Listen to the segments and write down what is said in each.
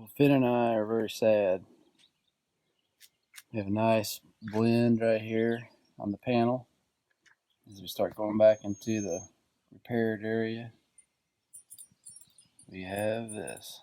Well, Finn and I are very sad. We have a nice blend right here on the panel. As we start going back into the repaired area, we have this.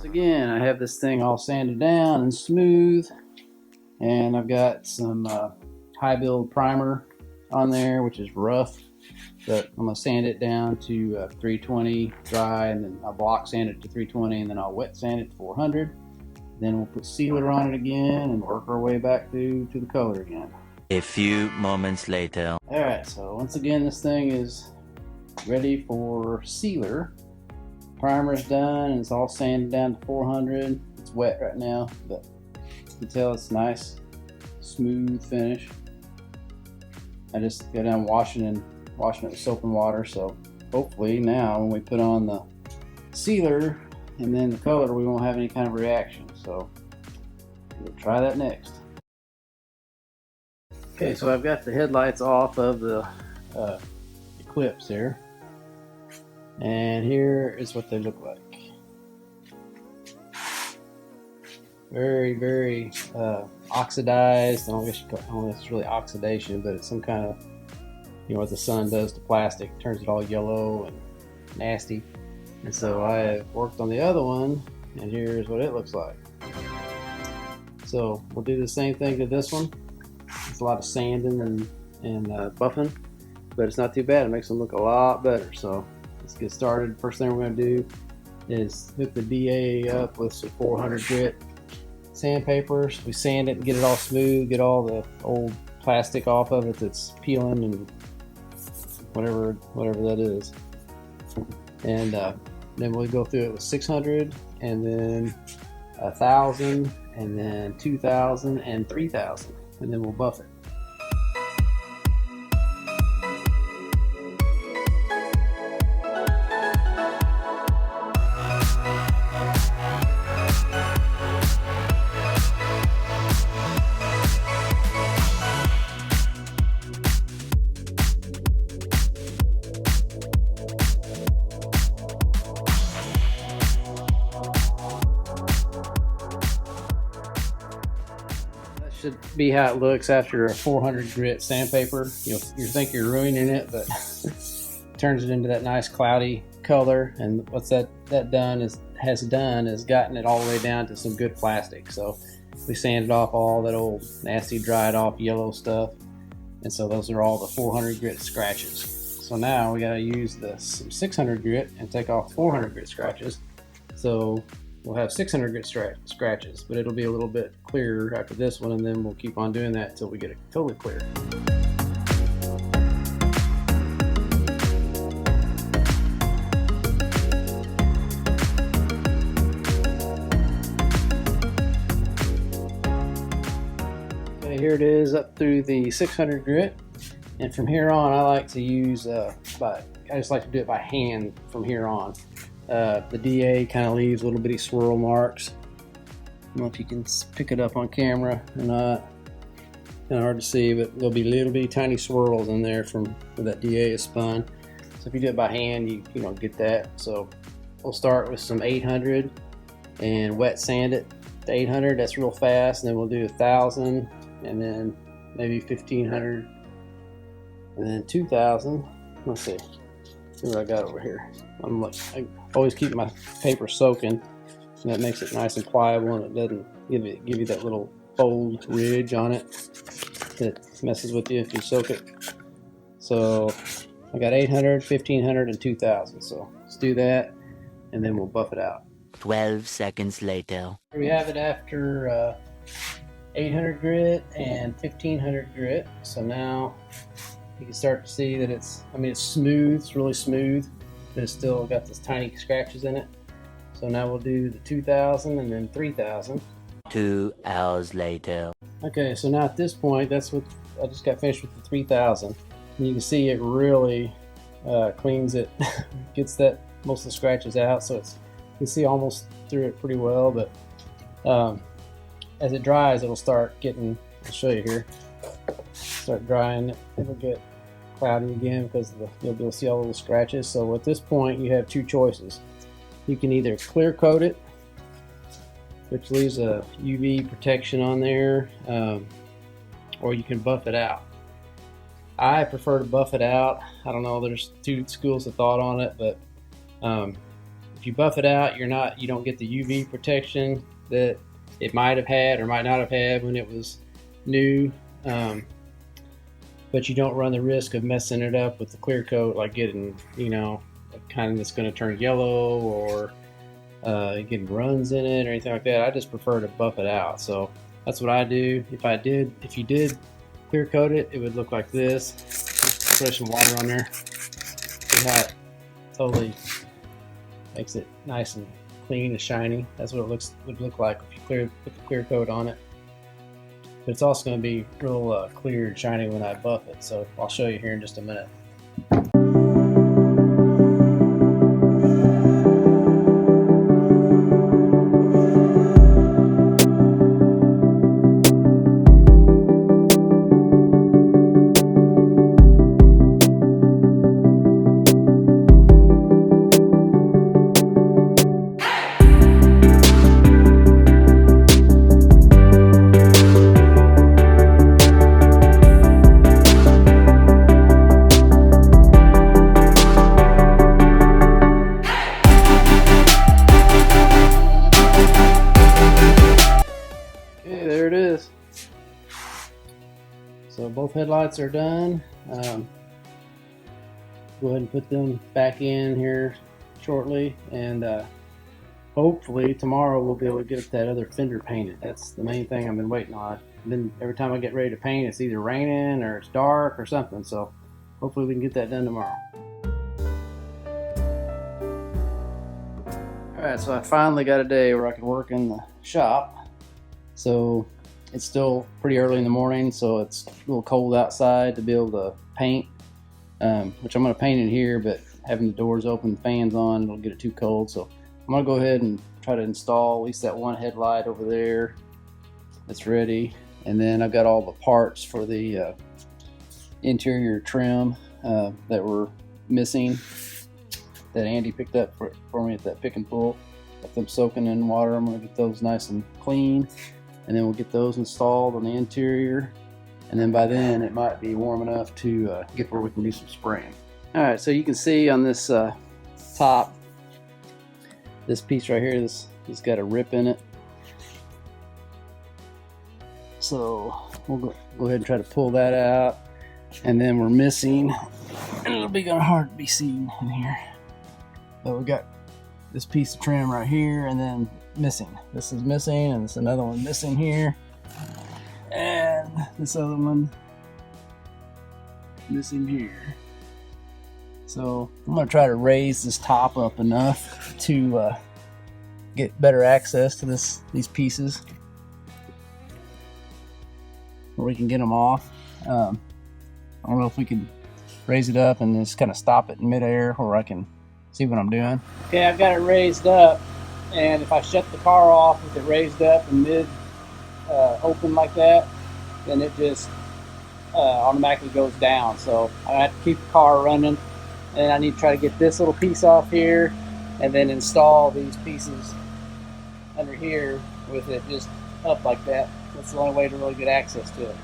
Again, I have this thing all sanded down and smooth, and I've got some high build primer on there, which is rough, but I'm gonna sand it down to 320 dry, and then I'll block sand it to 320, and then I'll wet sand it to 400. Then we'll put sealer on it again and work our way back to the color again. A few moments later. Alright, so once again this thing is ready for sealer. Primer's done and it's all sanded down to 400. It's wet right now, but you can tell it's nice, smooth finish. I just got down washing it with soap and water, so hopefully now when we put on the sealer and then the color, we won't have any kind of reaction. So we'll try that next. Okay, so I've got the headlights off of the Eclipse here. And here is what they look like. Very, very oxidized. I don't know if it's really oxidation, but it's some kind of, what the sun does to plastic, turns it all yellow and nasty. And so I worked on the other one, and here's what it looks like. So we'll do the same thing to this one. It's a lot of sanding and buffing, but it's not too bad. It makes them look a lot better. So let's get started. First thing we're going to do is hook the DA up with some 400 grit sandpaper. We sand it and get it all smooth, get all the old plastic off of it that's peeling and whatever that is. And then we'll go through it with 600 and then 1,000 and then 2,000 and 3,000, and then we'll buff it. Should be how it looks after a 400 grit sandpaper. You think you're ruining it, but turns it into that nice cloudy color. And what's that has done is gotten it all the way down to some good plastic. So we sanded off all that old nasty dried off yellow stuff, and so those are all the 400 grit scratches. So now we got to use some 600 grit and take off 400 grit scratches. So we'll have 600 grit scratches, but it'll be a little bit clearer after this one, and then we'll keep on doing that until we get it totally clear. Okay, here it is up through the 600 grit, and from here on I like to use I just like to do it by hand from here on. The DA kind of leaves little bitty swirl marks. I don't know if you can pick it up on camera or not. Kind of hard to see, but there'll be little bitty tiny swirls in there from where that DA is spun. So if you do it by hand, you get that. So we'll start with some 800 and wet sand it to 800. That's real fast, and then we'll do 1,000, and then maybe 1,500, and then 2,000. Let's see what I got over here. I always keep my paper soaking, and that makes it nice and pliable, and it doesn't give you that little fold ridge on it that messes with you if you soak it. So I got 800, 1,500, and 2,000. So let's do that, and then we'll buff it out. 12 seconds later. Here we have it after 800 grit and 1,500 grit. So now you can start to see that it's smooth. It's really smooth, but it's still got those tiny scratches in it. So So now we'll do the 2000 and then 3000. 2 hours later. Okay, so now at this point, that's what I just got finished with the 3000. And you can see it really cleans it, gets that most of the scratches out. So it's, you can see almost through it pretty well, but as it dries, it'll start getting, I'll show you here, start drying, it'll get cloudy again because of you'll be able to see all the scratches. So at this point, you have two choices. You can either clear coat it, which leaves a UV protection on there, or you can buff it out. I prefer to buff it out. I don't know, there's two schools of thought on it, but if you buff it out, you don't get the UV protection that it might have had or might not have had when it was new, but you don't run the risk of messing it up with the clear coat, like getting, you know, kind of that's going to turn yellow or getting runs in it or anything like that. I just prefer to buff it out. So that's what I do. If you did clear coat it, it would look like this. Throw some water on there. See how it totally makes it nice and clean and shiny. That's what it would look like if you put the clear coat on it. But it's also going to be real clear and shiny when I buff it. So I'll show you here in just a minute. There it is. So both headlights are done. Go ahead and put them back in here shortly, and hopefully tomorrow we'll be able to get that other fender painted. That's the main thing I've been waiting on. Then every time I get ready to paint, it's either raining or it's dark or something. So hopefully we can get that done tomorrow. Alright, so I finally got a day where I can work in the shop. So it's still pretty early in the morning, so it's a little cold outside to be able to paint, which I'm going to paint in here, but having the doors open, fans on, it'll get it too cold. So I'm going to go ahead and try to install at least that one headlight over there that's ready. And then I've got all the parts for the interior trim that were missing that Andy picked up for me at that pick and pull. Got them soaking in water. I'm going to get those nice and clean, and then we'll get those installed on the interior, and then by then it might be warm enough to get where we can do some spraying. Alright, so you can see on this top, this piece right here, this got a rip in it. So we'll go ahead and try to pull that out, and then we're missing, and it'll be kind of hard to be seen in here, but we got this piece of trim right here, and then missing. This is missing, and there's another one missing here, and this other one missing here. So I'm going to try to raise this top up enough to get better access to these pieces, where we can get them off. I don't know if we can raise it up and just kind of stop it in midair, where I can see what I'm doing. Okay, I've got it raised up, and if I shut the car off with it raised up and mid open like that, then it just automatically goes down. So I have to keep the car running, and I need to try to get this little piece off here, and then install these pieces under here with it just up like that. That's the only way to really get access to it.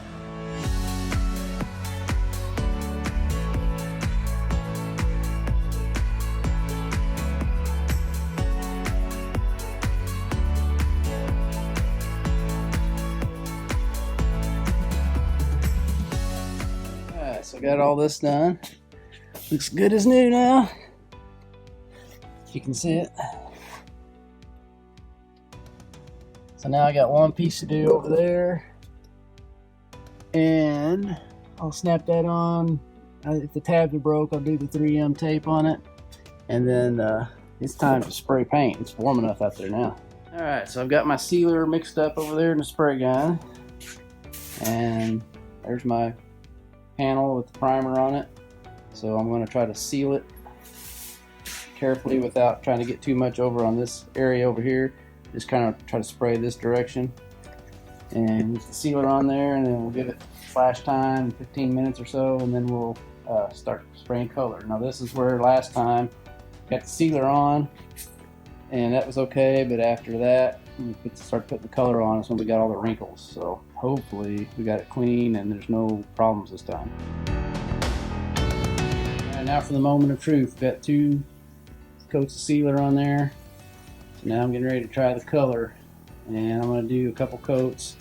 So I got all this done. Looks good as new now. You can see it. So now I got one piece to do over there, and I'll snap that on. If the tabs are broke, I'll do the 3M tape on it, and then it's time to spray paint. It's warm enough out there now. All right, so I've got my sealer mixed up over there in the spray gun, and there's my panel with the primer on it. So I'm going to try to seal it carefully without trying to get too much over on this area over here. Just kind of try to spray this direction and just the sealer on there, and then we'll give it flash time, 15 minutes or so, and then we'll start spraying color. Now this is where last time got the sealer on and that was okay, but after that we start putting the color on, is when we got all the wrinkles. So hopefully we got it clean and there's no problems this time. Alright, now for the moment of truth. Got 2 coats of sealer on there. So now I'm getting ready to try the color, and I'm going to do a couple coats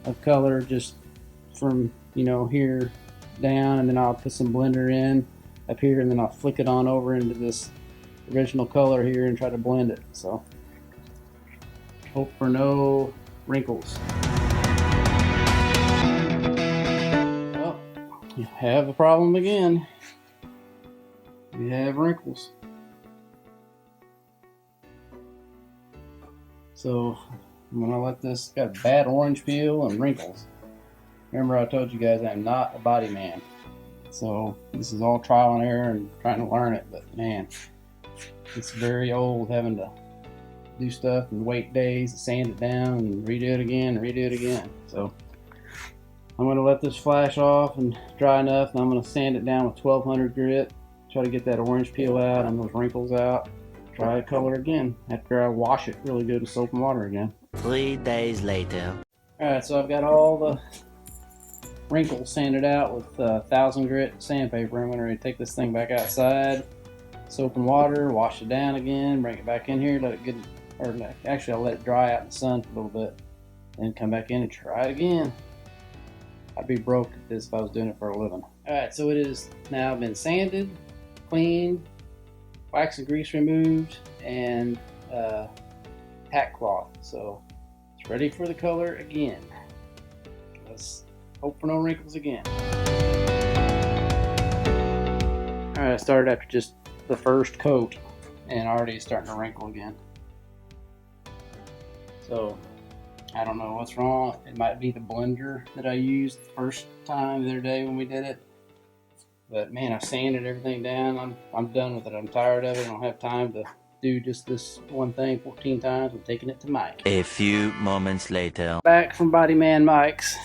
of color just from, you know, here down, and then I'll put some blender in up here, and then I'll flick it on over into this original color here and try to blend it. So hope for no wrinkles. Well, you have a problem again. You have wrinkles. So I'm gonna let this, got a bad orange peel and wrinkles. Remember I told you guys I'm not a body man. So this is all trial and error and trying to learn it, but man, it's very old having to do stuff and wait days to sand it down and redo it again and redo it again. So I'm gonna let this flash off and dry enough, and I'm gonna sand it down with 1200 grit, try to get that orange peel out and those wrinkles out. Try the color again after I wash it really good with soap and water again. 3 days later. Alright, so I've got all the wrinkles sanded out with 1000 grit sandpaper. I'm going to take this thing back outside, soap and water, wash it down again, bring it back in here, let it get, or actually I'll let it dry out in the sun for a little bit, then come back in and try it again. I'd be broke at this if I was doing it for a living. Alright, so it is now been sanded, cleaned, wax and grease removed, and tack cloth. So it's ready for the color again. Let's hope for no wrinkles again. Alright, I started after just the first coat and already starting to wrinkle again. So I don't know what's wrong. It might be the blender that I used the first time the other day when we did it. But man, I've sanded everything down. I'm done with it. I'm tired of it. I don't have time to do just this one thing 14 times. I'm taking it to Mike. A few moments later. Back from Body Man Mike's,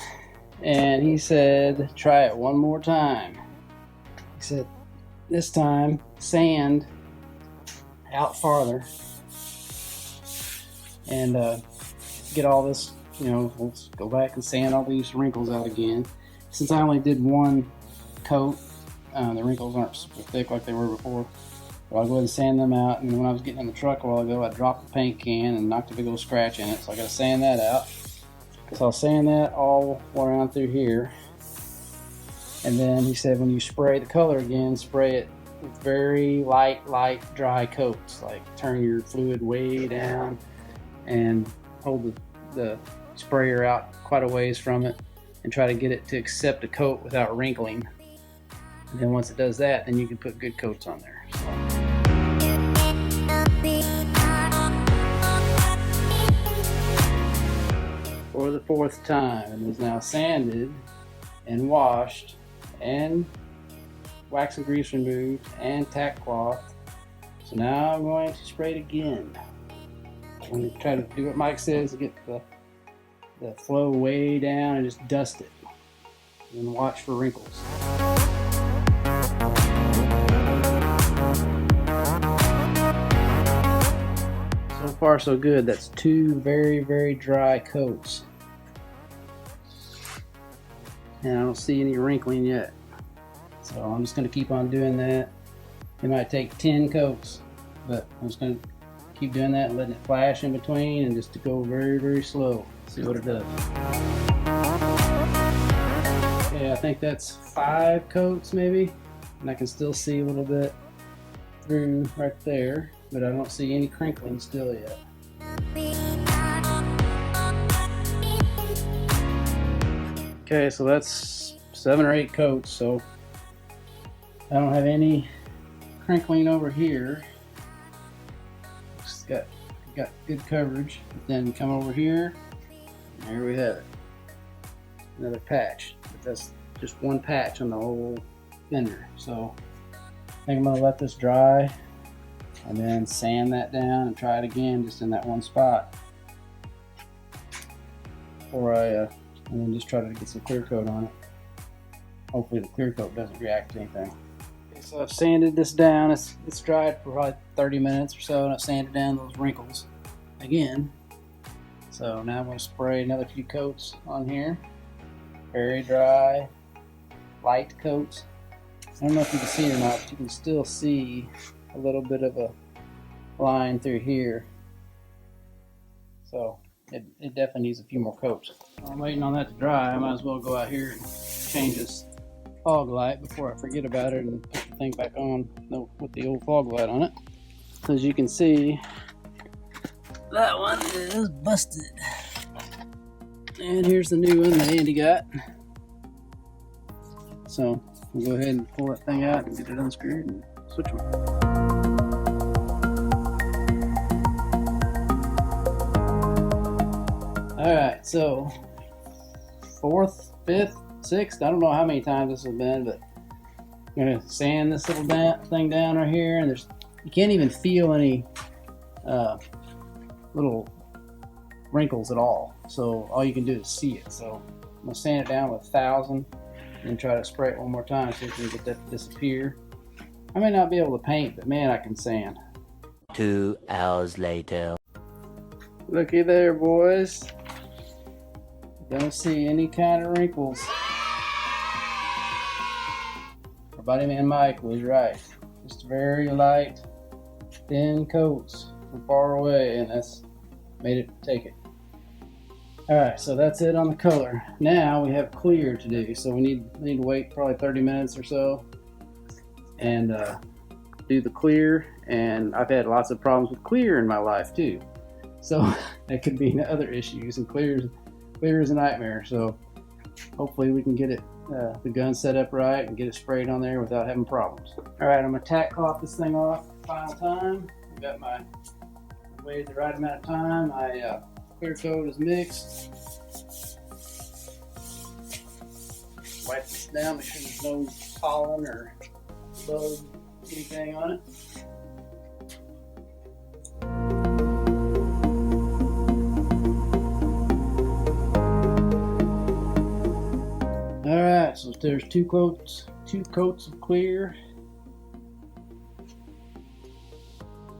and he said, try it one more time. He said, this time, sand out farther and get all this, you know, let's go back and sand all these wrinkles out again. Since I only did one coat, the wrinkles aren't super thick like they were before. So I'll go ahead and sand them out. And when I was getting in the truck a while ago, I dropped the paint can and knocked a big old scratch in it. So I got to sand that out. So I'll sand that all around through here. And then he said when you spray the color again, spray it with very light, dry coats. Like turn your fluid way down and hold the sprayer out quite a ways from it and try to get it to accept a coat without wrinkling. And then once it does that, then you can put good coats on there. For the 4th time, it is now sanded and washed and wax and grease removed and tack cloth. So now I'm going to spray it again. I'm going to try to do what Mike says to get the flow way down and just dust it. And watch for wrinkles. So far so good. That's 2 very dry coats. And I don't see any wrinkling yet. So I'm just going to keep on doing that. It might take 10 coats, but I'm just going to keep doing that and letting it flash in between and just to go very slow. See what it does. Okay, I think that's 5 coats maybe. And I can still see a little bit through right there, but I don't see any crinkling still yet. Okay, so that's 7 or 8 coats, so I don't have any crinkling over here. got good coverage. Then come over here, and there we have it. Another patch, but that's just one patch on the whole fender. So I think I'm gonna let this dry and then sand that down and try it again just in that one spot before and then just try to get some clear coat on it. Hopefully the clear coat doesn't react to anything. Okay, so I've sanded this down. It's dried for probably 30 minutes or so, and I've sanded down those wrinkles again. So now I'm going to spray another few coats on here. Very dry, light coats. I don't know if you can see it or not, but you can still see a little bit of a line through here. So it definitely needs a few more coats. I'm waiting on that to dry. I might as well go out here and change this fog light before I forget about it and put the thing back on with the old fog light on it. So as you can see, that one is busted. And here's the new one that Andy got. So we'll go ahead and pull that thing out and get it unscrewed and switch them. Alright, so 4th, 5th, 6th, I don't know how many times this has been, but I'm going to sand this little thing down right here, and you can't even feel any little wrinkles at all. So all you can do is see it. So I'm going to sand it down with 1000 and try to spray it one more time so you can get that to disappear. I may not be able to paint, but man, I can sand. 2 hours later. Looky there, boys. Don't see any kind of wrinkles. Our buddy man Mike was right. Just very light, thin coats from far away, and that's made it take it. Alright, so that's it on the color. Now we have clear to do, so we need to wait probably 30 minutes or so and do the clear. And I've had lots of problems with clear in my life too, so that could be other issues, and clear is a nightmare. So hopefully we can get it the gun set up right and get it sprayed on there without having problems. Alright, I'm going to tack cloth this thing off final time. I've got my waited the right amount of time. My clear coat is mixed. Wipe this down, make sure there's no pollen or bug, anything on it. Alright, so there's two coats of clear.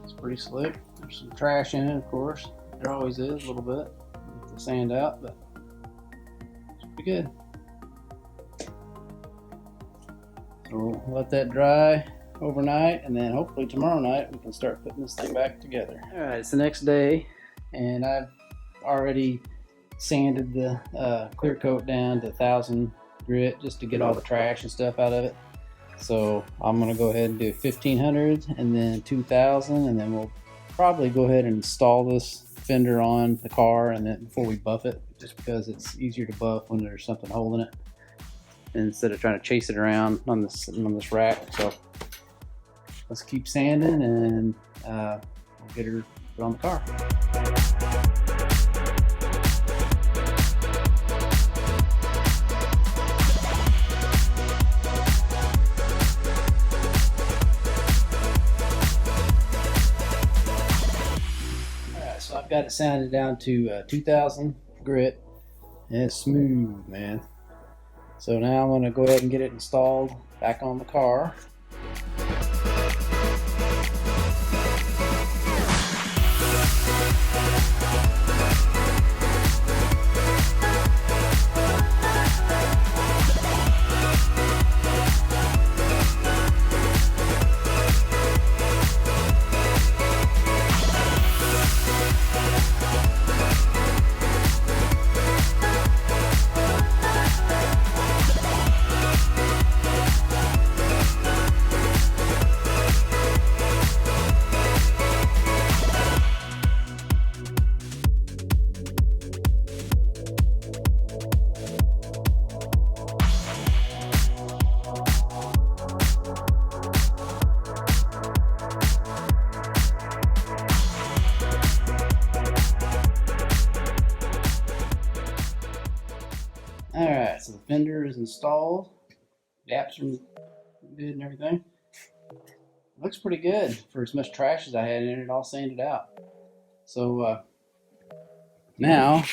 It's pretty slick. There's some trash in it, of course. There always is a little bit to sand out, but it's pretty good. So we'll let that dry overnight, and then hopefully tomorrow night we can start putting this thing back together. Alright, it's the next day, and I've already sanded the clear coat down to 1000 grit just to get all the trash and stuff out of it. So I'm going to go ahead and do 1500 and then 2000, and then we'll probably go ahead and install this fender on the car, and then before we buff it, just because it's easier to buff when there's something holding it instead of trying to chase it around on this rack. So let's keep sanding, and we'll get her put on the car. So I've got it sanded down to 2000 grit, and it's smooth, man. So now I'm going to go ahead and get it installed back on the car. so the fender is installed. Gaps are good and everything. Looks pretty good for as much trash as I had in it, all sanded out. So now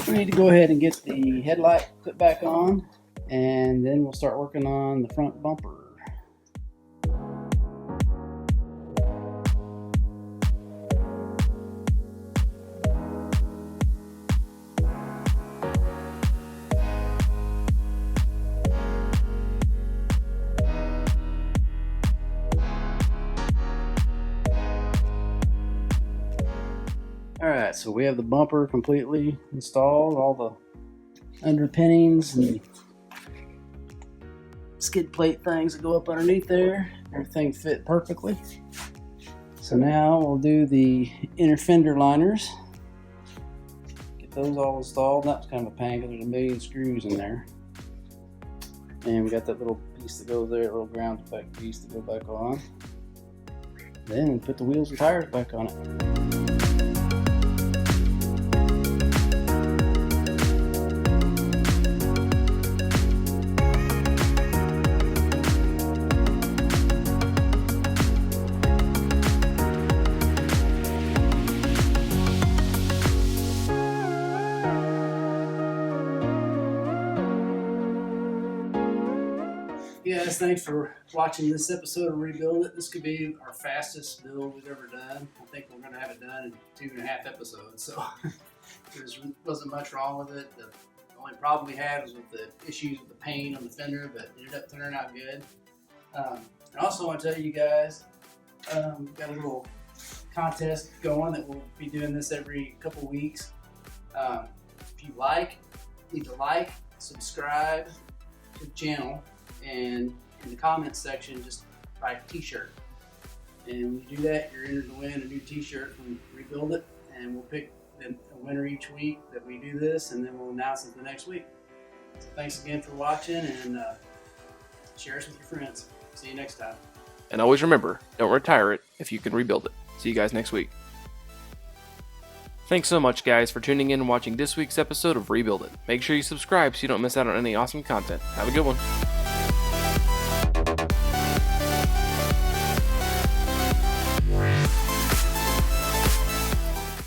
we need to go ahead and get the headlight put back on, and then we'll start working on the front bumper. Alright, so we have the bumper completely installed, all the underpinnings and skid plate things that go up underneath there. Everything fit perfectly. So now we'll do the inner fender liners. Get those all installed. That was kind of a pain because there's a million screws in there. And we got that little piece that goes there, a little ground effect piece to go back on. Then we put the wheels and tires back on it. Guys, thanks for watching this episode of Rebuild It. This could be our fastest build we've ever done. I think we're going to have it done in 2.5 episodes, so there wasn't much wrong with it. The only problem we had was with the issues with the paint on the fender, but it ended up turning out good. And I also want to tell you guys, got a little contest going that we'll be doing this every couple weeks. If you leave a like, subscribe to the channel, and in the comments section, just write t-shirt. And when you do that, you're entered to win a new t-shirt from Rebuild It, and we'll pick a winner each week that we do this, and then we'll announce it the next week. So thanks again for watching, and share us with your friends. See you next time. And always remember, don't retire it if you can rebuild it. See you guys next week. Thanks so much, guys, for tuning in and watching this week's episode of Rebuild It. Make sure you subscribe so you don't miss out on any awesome content. Have a good one.